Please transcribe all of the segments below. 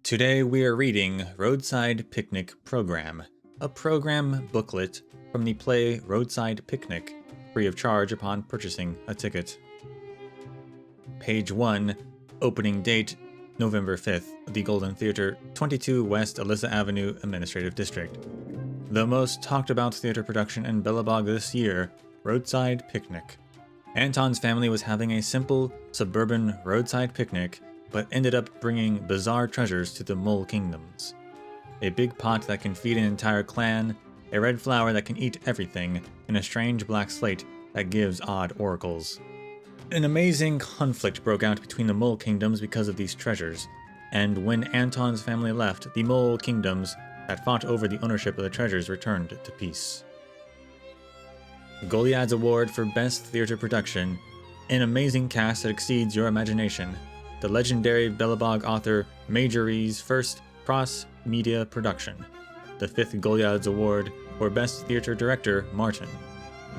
Today we are reading Roadside Picnic Program, a program booklet from the play Roadside Picnic, free of charge upon purchasing a ticket. Page 1, opening date, November 5th, the Golden Theatre, 22 West Alyssa Avenue, Administrative District. The most talked about theater production in Belobog this year, Roadside Picnic. Anton's family was having a simple, suburban roadside picnic, but ended up bringing bizarre treasures to the Mole Kingdoms. A big pot that can feed an entire clan, a red flower that can eat everything, and a strange black slate that gives odd oracles. An amazing conflict broke out between the Mole Kingdoms because of these treasures, and when Anton's family left, the Mole Kingdoms that fought over the ownership of the treasures returned to peace. Goliad's Award for Best Theater Production, an amazing cast that exceeds your imagination. The legendary Belobog author Majory's first cross-media production. The 5th Goliad's Award for Best Theater Director, Martin.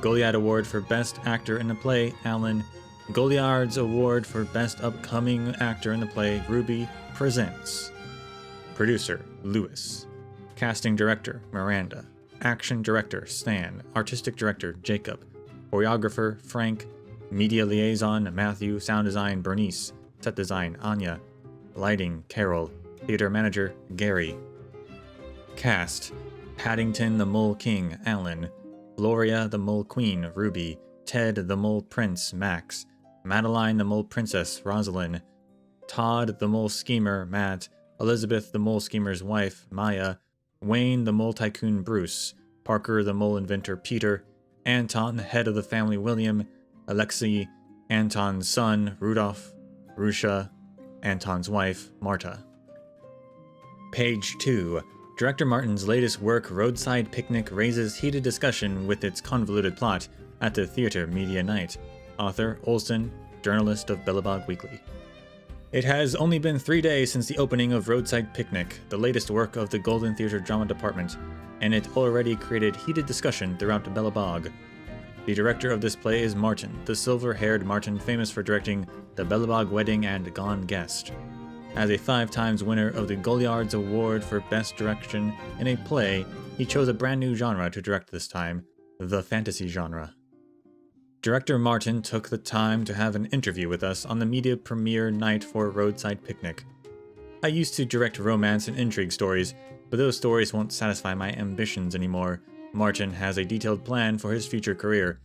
Goliad Award for Best Actor in the Play, Alan. Goliad's Award for Best Upcoming Actor in the Play, Ruby, presents. Producer, Lewis. Casting Director, Miranda. Action Director, Stan. Artistic Director, Jacob. Choreographer, Frank. Media Liaison, Matthew. Sound Design, Bernice. Set Design, Anya. Lighting, Carol. Theater Manager, Gary. Cast: Paddington the Mole King, Alan. Gloria the Mole Queen, Ruby. Ted the Mole Prince, Max. Madeline the Mole Princess, Rosalind. Todd the Mole Schemer, Matt. Elizabeth the Mole Schemer's wife, Maya. Wayne the Mole Tycoon, Bruce. Parker the Mole Inventor, Peter. Anton, head of the family, William. Alexei, Anton's son, Rudolph. Rusha, Anton's wife, Marta. Page 2. Director Martin's latest work, Roadside Picnic, raises heated discussion with its convoluted plot at the theater media night. Author, Olson, journalist of Belobog Weekly. It has only been 3 days since the opening of Roadside Picnic, the latest work of the Golden Theatre Drama Department, and it already created heated discussion throughout Belobog. The director of this play is Martin, the silver-haired Martin famous for directing The Belobog Wedding and Gone Guest. As a 5-times winner of the Goliad's Award for Best Direction in a play, he chose a brand new genre to direct this time, the fantasy genre. Director Martin took the time to have an interview with us on the media premiere night for Roadside Picnic. I used to direct romance and intrigue stories, but those stories won't satisfy my ambitions anymore. Martin has a detailed plan for his future career.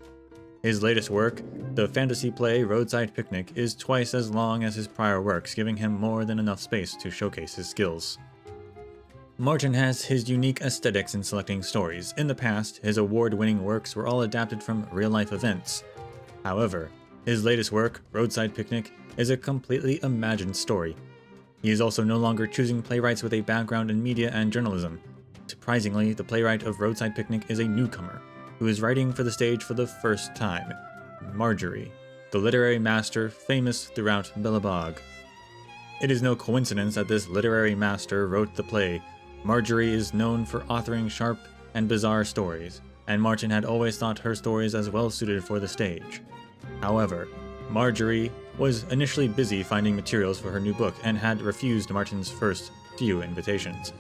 His latest work, the fantasy play Roadside Picnic, is twice as long as his prior works, giving him more than enough space to showcase his skills. Martin has his unique aesthetics in selecting stories. In the past, his award-winning works were all adapted from real-life events. However, his latest work, Roadside Picnic, is a completely imagined story. He is also no longer choosing playwrights with a background in media and journalism. Surprisingly, the playwright of Roadside Picnic is a newcomer, who is writing for the stage for the first time, Marjorie, the literary master famous throughout Belobog. It is no coincidence that this literary master wrote the play. Marjorie is known for authoring sharp and bizarre stories, and Martin had always thought her stories as well suited for the stage. However, Marjorie was initially busy finding materials for her new book and had refused Martin's first few invitations.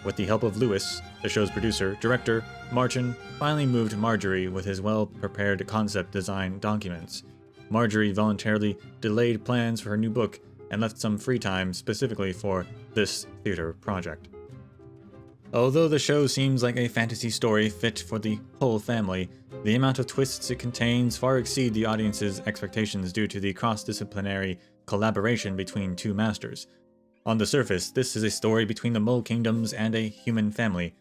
With the help of Lewis, the show's producer, director, Martin finally moved Marjorie with his well-prepared concept design documents. Marjorie voluntarily delayed plans for her new book and left some free time specifically for this theater project. Although the show seems like a fantasy story fit for the whole family, the amount of twists it contains far exceed the audience's expectations due to the cross-disciplinary collaboration between two masters. On the surface, this is a story between the Mole Kingdoms and a human family.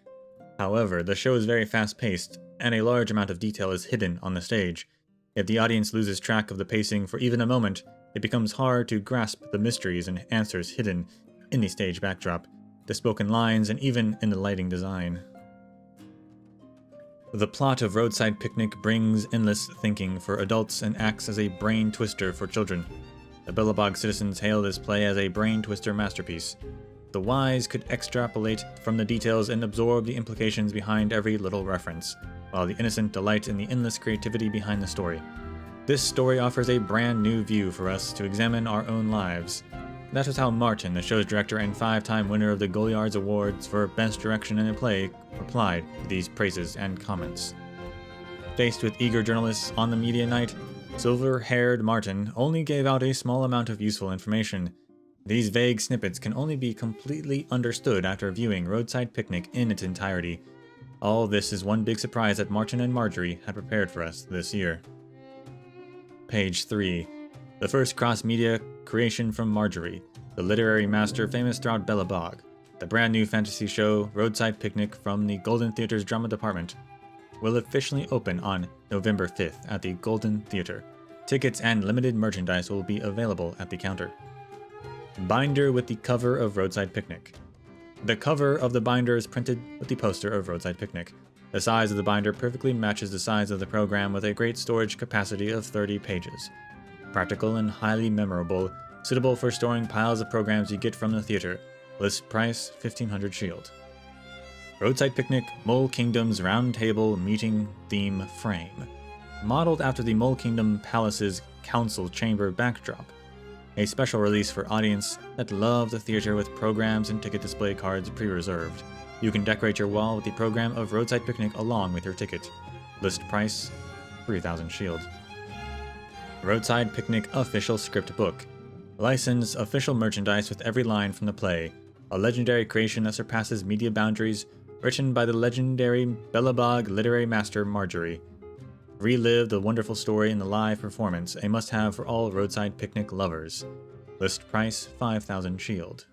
However, the show is very fast-paced, and a large amount of detail is hidden on the stage. If the audience loses track of the pacing for even a moment, it becomes hard to grasp the mysteries and answers hidden in the stage backdrop, the spoken lines, and even in the lighting design. The plot of Roadside Picnic brings endless thinking for adults and acts as a brain twister for children. The Belobog citizens hail this play as a brain-twister masterpiece. The wise could extrapolate from the details and absorb the implications behind every little reference, while the innocent delight in the endless creativity behind the story. This story offers a brand new view for us to examine our own lives. That was how Martin, the show's director and 5-time winner of the Goliards Awards for Best Direction in a Play, replied to these praises and comments. Faced with eager journalists on the media night, silver-haired Martin only gave out a small amount of useful information. These vague snippets can only be completely understood after viewing Roadside Picnic in its entirety. All this is one big surprise that Martin and Marjorie had prepared for us this year. Page 3. The first cross-media creation from Marjorie, the literary master famous throughout Belobog. The brand new fantasy show, Roadside Picnic from the Golden Theater's drama department, will officially open on November 5th at the Golden Theater. Tickets and limited merchandise will be available at the counter. Binder with the cover of Roadside Picnic. The cover of the binder is printed with the poster of Roadside Picnic. The size of the binder perfectly matches the size of the program with a great storage capacity of 30 pages. Practical and highly memorable, suitable for storing piles of programs you get from the theater. List price, 1500 shield. Roadside Picnic Mole Kingdom's Round Table Meeting Theme Frame. Modeled after the Mole Kingdom Palace's Council Chamber backdrop. A special release for audience that love the theater with programs and ticket display cards pre-reserved. You can decorate your wall with the program of Roadside Picnic along with your ticket. List price, 3000 shield. Roadside Picnic Official Script Book. Licensed official merchandise with every line from the play. A legendary creation that surpasses media boundaries, written by the legendary Belobog literary master Marjorie. Relive the wonderful story in the live performance, a must-have for all Roadside Picnic lovers. List price, 5000 shield.